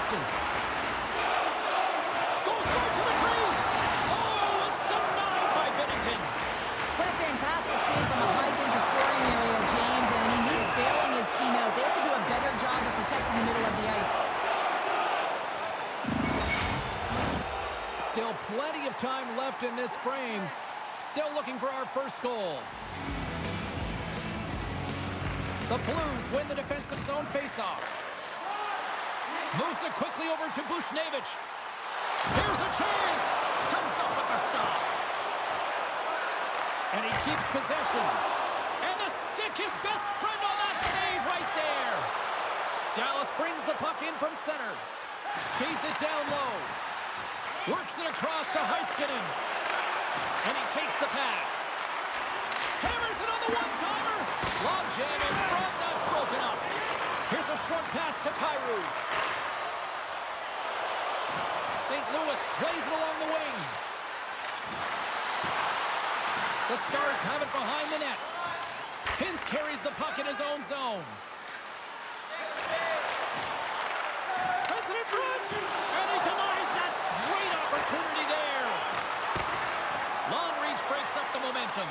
Boston. Goes right to the crease. Oh, it's denied by Bennington. What a fantastic save from a high-danger scoring area, James. And, I mean, he's bailing his team out. They have to do a better job of protecting the middle of the ice. Still plenty of time left in this frame. Still looking for our first goal. The Blues win the defensive zone faceoff. Moves it quickly over to Bushnevich. Here's a chance. Comes up with the stop. And he keeps possession. And the stick, his best friend on that save right there. Dallas brings the puck in from center. Feeds it down low. Works it across to Heiskanen. And he takes the pass. Hammers it on the one-timer. Long jam in front. That's broken up. Here's a short pass to Kyrou. St. Louis plays it along the wing. The Stars have it behind the net. Hintz carries the puck in his own zone. Sends it in front. And he denies that great opportunity there. Long reach breaks up the momentum.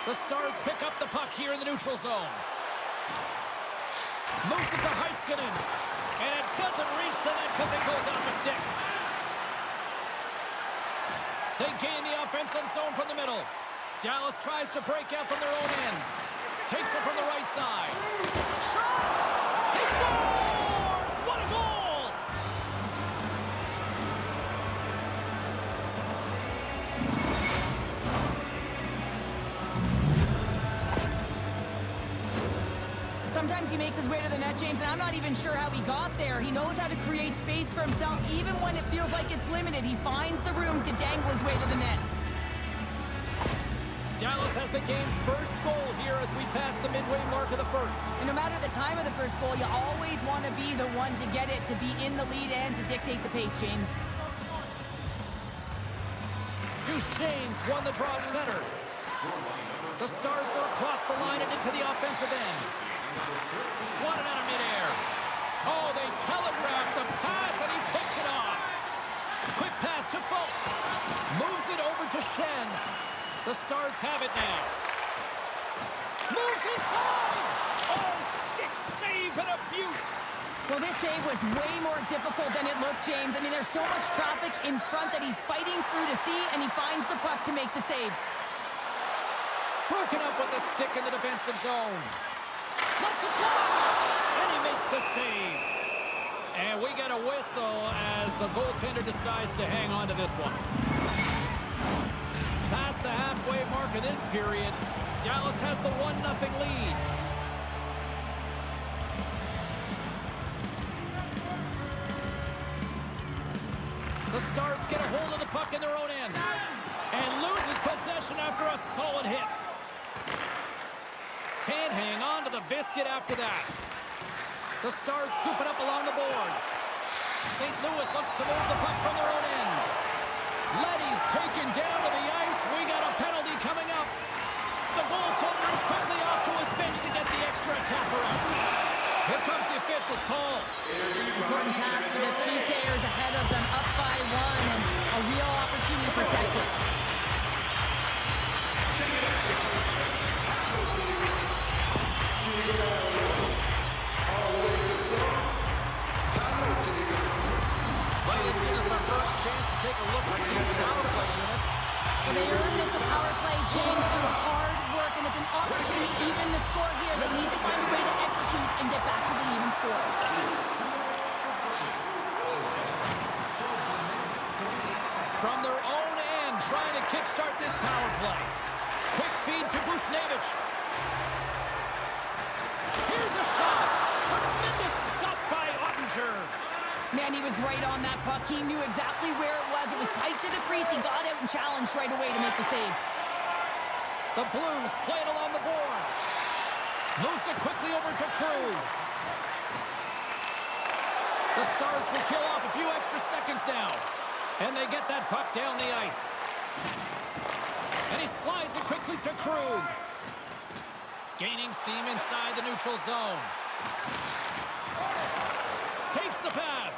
The Stars pick up the puck here in the neutral zone. Moves it to Heiskanen. And it doesn't reach the net because it goes off the stick. They gain the offensive zone from the middle. Dallas tries to break out from their own end. Takes it from the right side. Shot! He scores! What a goal! Sometimes he makes his way to the net, James, and I'm not even sure how he got there. He knows how to create space for himself. Even when it feels like it's limited, he finds the room to dangle his way to the net. Dallas has the game's first goal here as we pass the midway mark of the first. And no matter the time of the first goal, you always want to be the one to get it, to be in the lead and to dictate the pace, James. Duchesne's won the draw at center. The Stars are across the line and into the offensive end. Swatted out of midair. Oh, they telegraphed the pass and he picks it off. Quick pass to Folk. Moves it over to Shen. The Stars have it now. Moves inside. Oh, stick save and a beaut. Well, this save was way more difficult than it looked, James. I mean, there's so much traffic in front that he's fighting through to see, and he finds the puck to make the save. Broken up with the stick in the defensive zone. Let's it fly. And he makes the save. And we get a whistle as the goaltender decides to hang on to this one. Past the halfway mark of this period, Dallas has the 1-0 lead. The Stars get a hold of the puck in their own end and loses possession after a solid hit. Can't hang on to the biscuit after that. The Stars scoop it up along the boards. St. Louis looks to move the puck from their own end. Leddy's taken down to the ice. We got a penalty coming up. The goaltender is quickly off to his bench to get the extra attacker out. Here comes the official's call. Important task for the PKers ahead of them, up by 1, and a real opportunity to protect it. Well, this gives us our first chance to take a look at the team's power play unit. Well, they earned this power play, James, through hard work, and it's an opportunity to even the score here. They need to find a way to execute and get back to the even score. From their own end, trying to kickstart this power play. Quick feed to Bushnevich. Here's a shot. Tremendous stop by Ottinger. Man, he was right on that puck. He knew exactly where it was. It was tight to the crease. He got out and challenged right away to make the save. The Blues play it along the boards. Moves it quickly over to Krug. The Stars will kill off a few extra seconds now. And they get that puck down the ice. And he slides it quickly to Krug. Gaining steam inside the neutral zone. Takes the pass.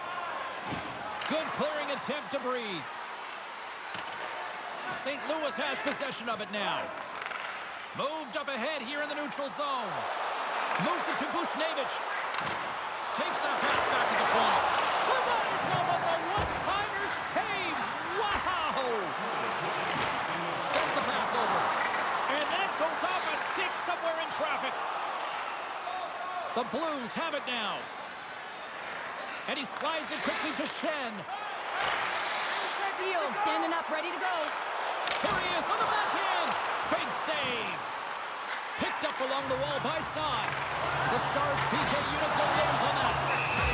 Good clearing attempt to breathe. St. Louis has possession of it now. Moved up ahead here in the neutral zone. Moves it to Bushnevich. Takes that pass back to the point. Tonight's with the one-timer save. Wow! Sends the pass over. And that goes off a stick somewhere in traffic. The Blues have it now. And he slides it quickly to Shen. Steele standing up, ready to go. Here he is on the backhand. Big save. Picked up along the wall by Saad. The Stars PK unit delivers on that.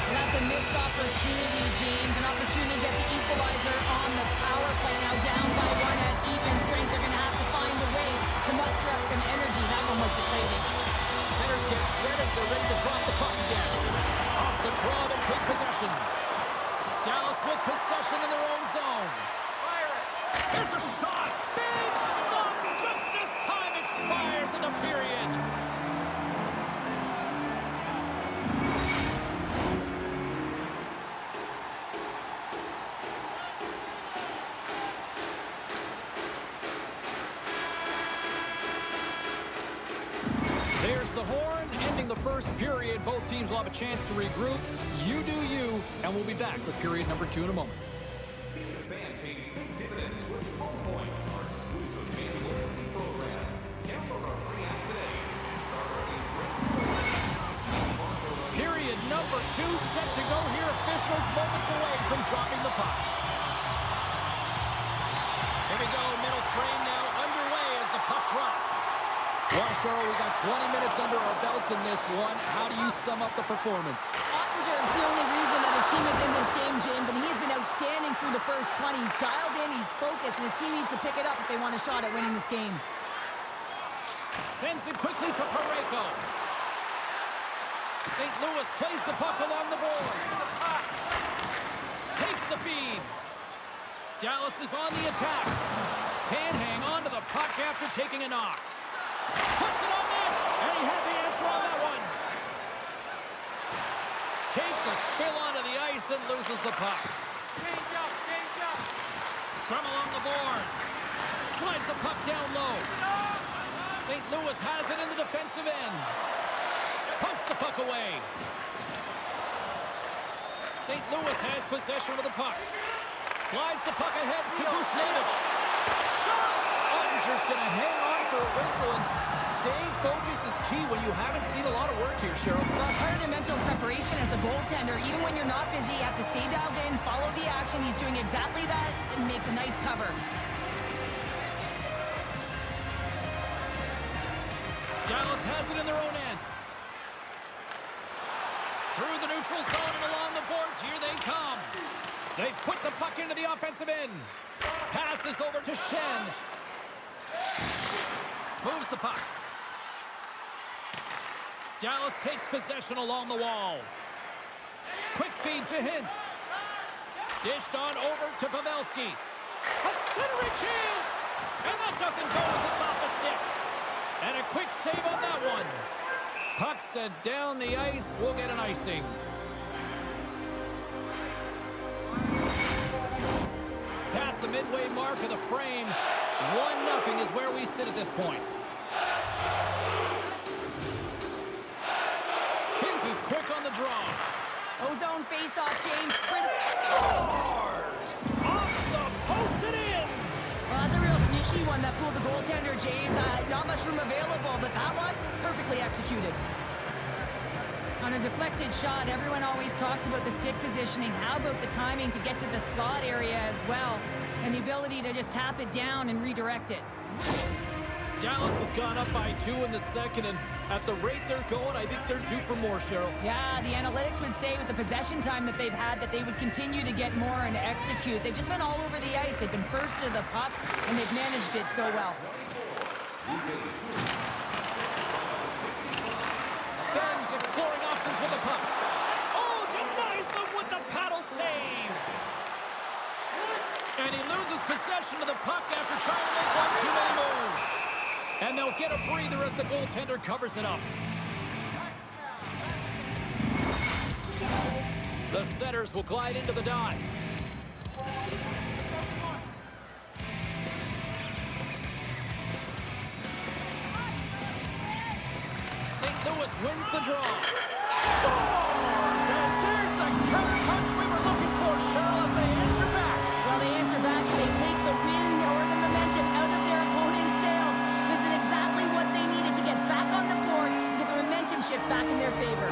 And that's a missed opportunity, James. An opportunity to get the equalizer on the power play. Now down by one at even strength. They're going to have to find a way to muster up some energy. That one was deflated. Centers get set as they're ready to drop the puck again. Off the draw, they take possession. Dallas with possession in their own zone. Fire it. Here's a shot. Big stop just as time expires in the period. There's the horn, ending the first period. Both teams will have a chance to regroup. You do you, and we'll be back with period number 2 in a moment. Being a fan pays big dividends with home points, our exclusive fan loyalty program. Download our free app today and start earning great. Period number 2 set to go here. Officials moments away from dropping the puck. Here we go, middle frame now underway as the puck drops. Well, Cheryl, we got 20 minutes under our belts in this one. How do you sum up the performance? Ottinger is the only reason that his team is in this game, James. I mean, he's been outstanding through the first 20. He's dialed in, he's focused, and his team needs to pick it up if they want a shot at winning this game. Sends it quickly to Parayko. St. Louis plays the puck along the boards. Takes the feed. Dallas is on the attack. Can't hang on to the puck after taking a knock. Puts it on net, and he had the answer on that one. Takes a spill onto the ice and loses the puck. Change up. Scrum along the boards. Slides the puck down low. St. Louis has it in the defensive end. Pokes the puck away. St. Louis has possession of the puck. Slides the puck ahead to Bushnevich. Shot! Ottinger's going to hang on for a whistle, and staying focused is key when you haven't seen a lot of work here, Cheryl. Well, part of their mental preparation as a goaltender, even when you're not busy, you have to stay dialed in, follow the action. He's doing exactly that and makes a nice cover. Dallas has it in their own end. Through the neutral zone and along the boards, here they come. They put the puck into the offensive end. Passes over to Shen. Moves the puck. Dallas takes possession along the wall. Quick feed to Hintz. Dished on over to Pavelski. A centering chance! And that doesn't go as it's off the stick. And a quick save on that one. Puck sent down the ice. We'll get an icing. Past the midway mark of the frame. 1-0 is where we sit at this point. Hintz is quick on the draw. Ozone face-off, James. Critical. Scores! Off the post and in! Well, that's a real sneaky one that pulled the goaltender, James. Not much room available, but that one, perfectly executed. On a deflected shot, everyone always talks about the stick positioning. How about the timing to get to the slot area as well? And the ability to just tap it down and redirect it. Dallas has gone up by 2 in the second, and at the rate they're going, I think they're due for more, Cheryl. Yeah, the analytics would say with the possession time that they've had that they would continue to get more and execute. They've just been all over the ice. They've been first to the puck, and they've managed it so well. Burns exploring options with the puck. Oh, denies them with the paddle save. And he loses possession of the puck after trying to make one too many moves. And they'll get a breather as the goaltender covers it up. The setters will glide into the dot. St. Louis wins the draw. Scores! And there's the counter punch we were looking for, Cheryl, as they answer back. Well, they answer back. They take the wind or the momentum out of their opponent's sails. This is exactly what they needed to get back on the board and get the momentum shift back in their favor.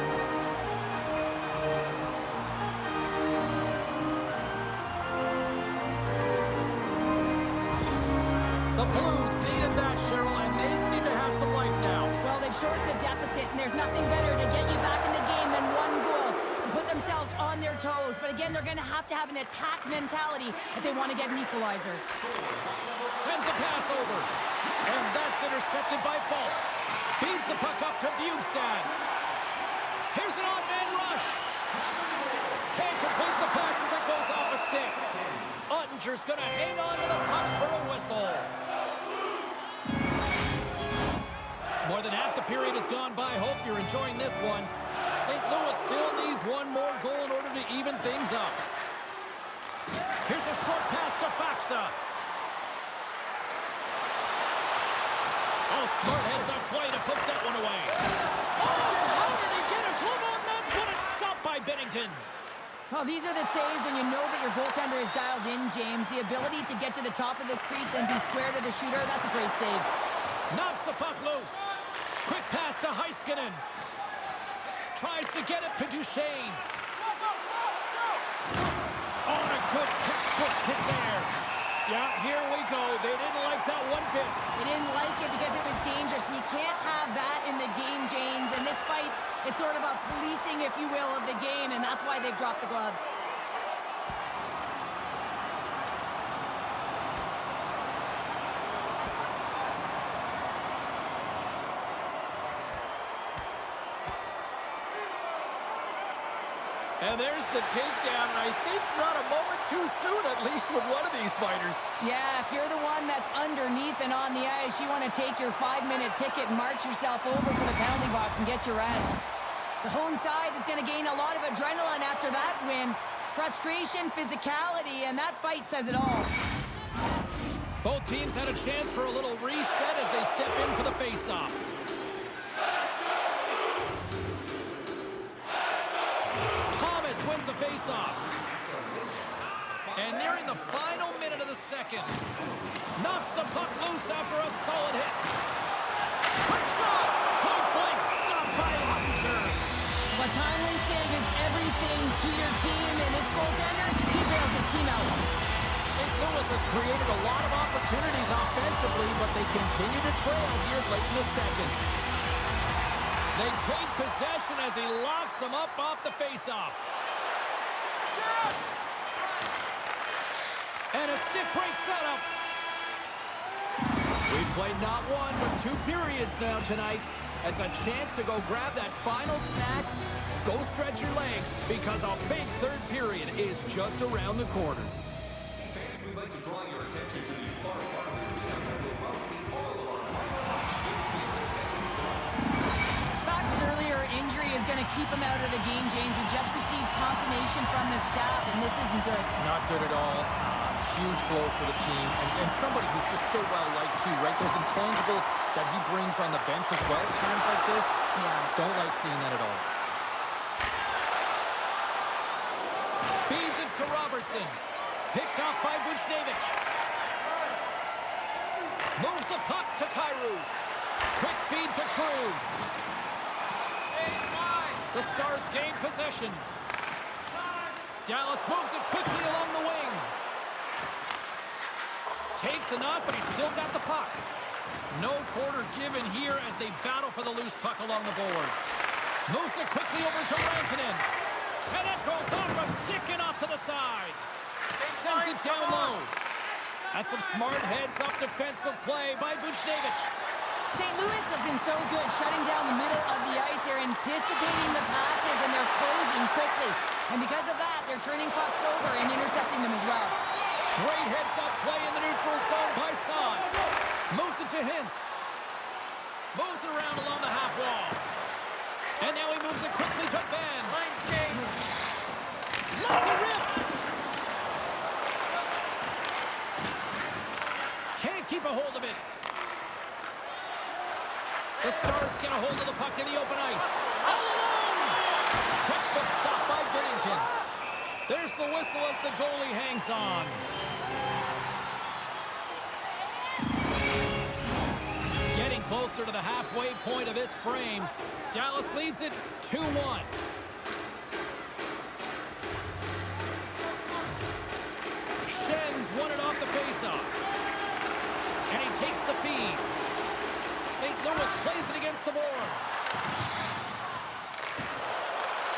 The Blues needed that, Cheryl, and they seem to have some life now. Well, they've shortened the deficit, and there's nothing better to get you back in the game than one goal to put themselves on their toes. But again, they're going to have an attack mentality if they want to get an equalizer. Sends a pass over, and that's intercepted by Falk. Feeds the puck up to Bjugstad. Here's an odd-man rush. Can't complete the pass as it goes off a stick. Ottinger's going to hang on to the puck for a whistle. More than half the period has gone by. Hope you're enjoying this one. St. Louis still needs one more goal in order to even things up. Here's a short pass to Faxa. Oh, smart heads-up play to put that one away. Oh, how did he get a glove on that? What a stop by Bennington. Well, these are the saves when you know that your goaltender is dialed in, James. The ability to get to the top of the crease and be square to the shooter, that's a great save. Knocks the puck loose. Quick pass to Heiskanen. Tries to get it to Duchesne. Oh, and a good textbook hit there. Yeah, here we go. They didn't like that one bit. They didn't like it because it was dangerous, and you can't have that in the game, James. And this fight is sort of a policing, if you will, of the game, and that's why they've dropped the gloves. And there's the takedown, and I think not a moment too soon, at least with one of these fighters. Yeah, if you're the one that's underneath and on the ice, you want to take your 5-minute ticket and march yourself over to the penalty box and get your rest. The home side is going to gain a lot of adrenaline after that win. Frustration, physicality, and that fight says it all. Both teams had a chance for a little reset as they step in for the face-off. Wins the face-off. And nearing the final minute of the second. Knocks the puck loose after a solid hit. Quick shot! Point blank stopped by Ottinger. A timely save is everything to your team, and this goaltender, he bails his team out. St. Louis has created a lot of opportunities offensively, but they continue to trail here late in the second. They take possession as he locks them up off the face-off. And a stick break setup. We've played not one, but 2 periods now tonight. It's a chance to go grab that final snack. Go stretch your legs, because a big third period is just around the corner. Fans, we'd like to draw your attention to the far part of the arena that will welcome all of our Fox's earlier injury is going to keep him out of the game, James. We just received confirmation from the staff, and this isn't good. Not good at all. Huge blow for the team, and somebody who's just so well-liked too, right? Those intangibles that he brings on the bench as well at times like this, don't like seeing that at all. Feeds it to Robertson. Picked off by Buchnevich. Moves the puck to Kyrou. Quick feed to Krug. The Stars gain possession. Dallas moves it quickly along the wing. Takes the knock, but he's still got the puck. No quarter given here as they battle for the loose puck along the boards. Moves it quickly over to Rantanen. And it goes off a stick and off to the side. Sends it down low. That's some smart heads-up defensive play by Buchnevich. St. Louis has been so good shutting down the middle of the ice. They're anticipating the passes, and they're closing quickly. And because of that, they're turning pucks over and intercepting them as well. Great heads-up play in the neutral zone by Son. Moves it to Hintz. Moves it around along the half wall. And now he moves it quickly to Ben. hold of it. The Stars get a hold of the puck in the open ice. All alone! Textbook stop by Binnington. There's the whistle as the goalie hangs on. Getting closer to the halfway point of this frame. Dallas leads it 2-1. Schen's won it off the faceoff. And he takes the feed. St. Louis plays it against the boards.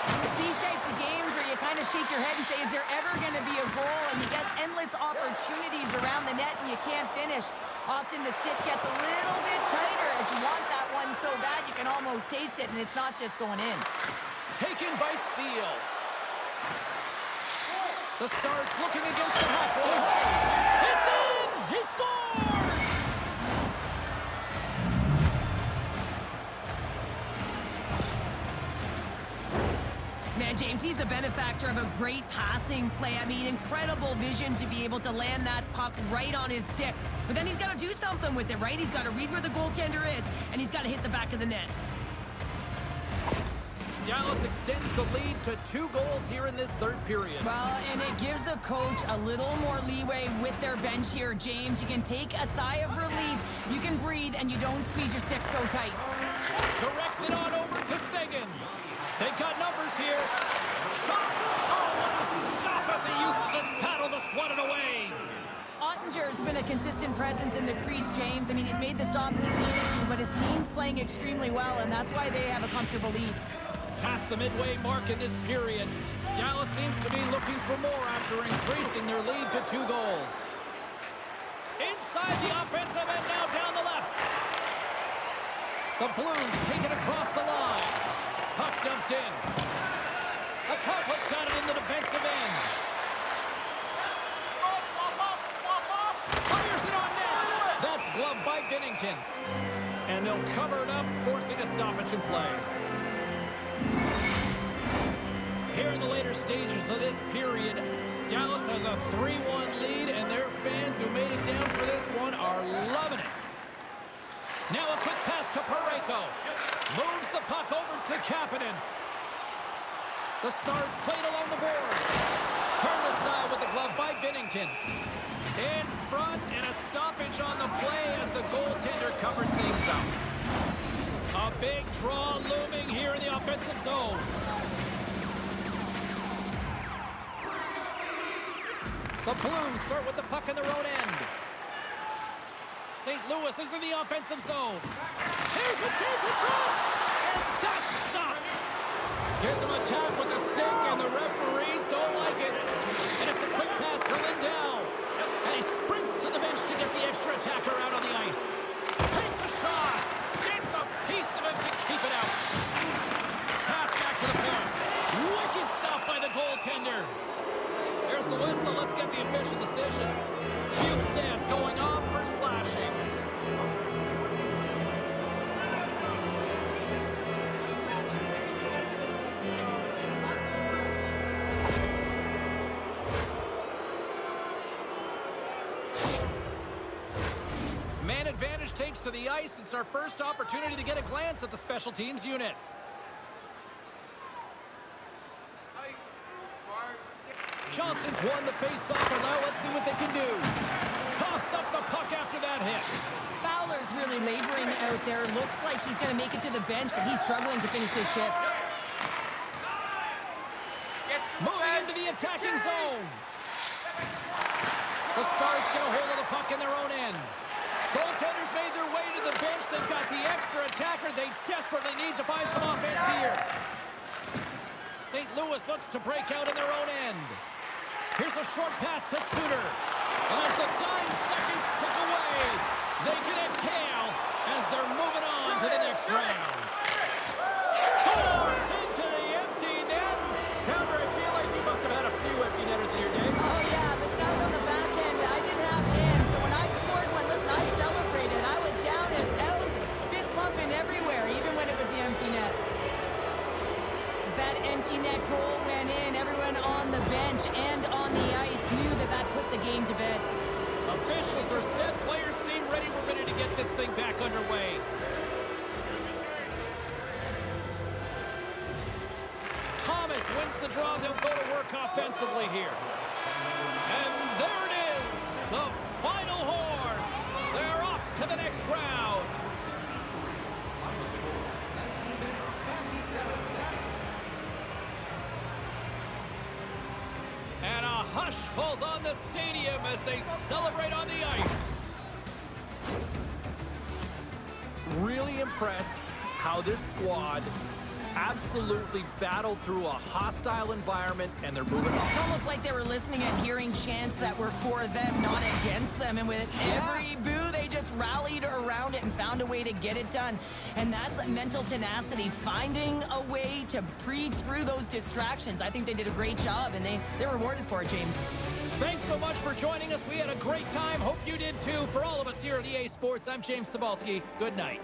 It's these types of games where you kind of shake your head and say, is there ever going to be a goal? And you get endless opportunities around the net and you can't finish. Often the stick gets a little bit tighter as you want that one so bad you can almost taste it, and it's not just going in. Taken by Steele. The Stars looking against the halfway hole. It's in! He scores! Man, James, he's the benefactor of a great passing play. I mean, incredible vision to be able to land that puck right on his stick. But then he's got to do something with it, right? He's got to read where the goaltender is, and he's got to hit the back of the net. Dallas extends the lead to 2 goals here in this third period. Well, and it gives the coach a little more leeway with their bench here, James. You can take a sigh of relief, you can breathe, and you don't squeeze your stick so tight. Directs it on over to Seguin. They've got numbers here. Shot! Oh, what a stop as he uses his paddle to swat it away. Ottinger's been a consistent presence in the crease, James. I mean, he's made the stops he's needed to, but his team's playing extremely well, and that's why they have a comfortable lead. Past the midway mark in this period, Dallas seems to be looking for more after increasing their lead to 2 goals. Inside the offensive end, now down the left. The Blues take it across the line. Puck dumped in. Accomplice got it in the defensive end. Fires it on net. That's gloved by Binnington. And they'll cover it up, forcing a stoppage in play. Here in the later stages of this period, Dallas has a 3-1 lead, and their fans who made it down for this one are loving it. Now a quick pass to Parayko. Moves the puck over to Kapanen. The Stars played along the boards. Turned aside with the glove by Binnington. In front, and a stoppage on the play as the goaltender covers things up. A big draw looming here in the offensive zone. The Blues start with the puck in their own end. St. Louis is in the offensive zone. Here's a chance in front! And that's stopped! Here's an attack with the stick, and the referees don't like it. And it's a quick pass to Lindell. And he sprints to the bench to get the extra attacker out on the ice. Takes a shot! Gets a piece of it to keep it out. Pass back to the point. Wicked stop by the goaltender. There's the whistle. Let's get the official decision. Bukestad's going off for slashing. Man advantage takes to the ice. It's our first opportunity to get a glance at the special teams unit. Johnson's won the face-off, and now let's see what they can do. Coughs up the puck after that hit. Fowler's really laboring out there. Looks like he's going to make it to the bench, but he's struggling to finish this shift. Moving into the attacking zone. The Stars get a hold of the puck in their own end. Goaltenders made their way to the bench. They've got the extra attacker. They desperately need to find some offense here. St. Louis looks to break out in their own end. Here's a short pass to Suter. And as the dying seconds tick away, they can exhale as they're moving on to the next round. Scores into the empty net. Pounder, I feel like you must have had a few empty netters in your day. Oh, yeah, listen, I was on the back end. I didn't have hands, so when I scored one, listen, I celebrated. I was down and out, fist pumping everywhere, even when it was the empty net. As that empty net goal went in, everyone on the bench and on the ice knew that that put the game to bed. Officials are set. Players seem ready get this thing back underway. Thomas wins the draw. They'll go to work offensively here. And there it is, the final horn. They're off to the next round. And a hush falls on the stadium as they celebrate on the ice. Really impressed how this squad absolutely battled through a hostile environment, and they're moving on. It's almost like they were listening and hearing chants that were for them, not against them. And with every boo, they just rallied around it and found a way to get it done. And that's mental tenacity, finding a way to breathe through those distractions. I think they did a great job, and they're rewarded for it, James. Thanks so much for joining us. We had a great time. Hope you did too. For all of us here at EA Sports, I'm James Cebulski. Good night.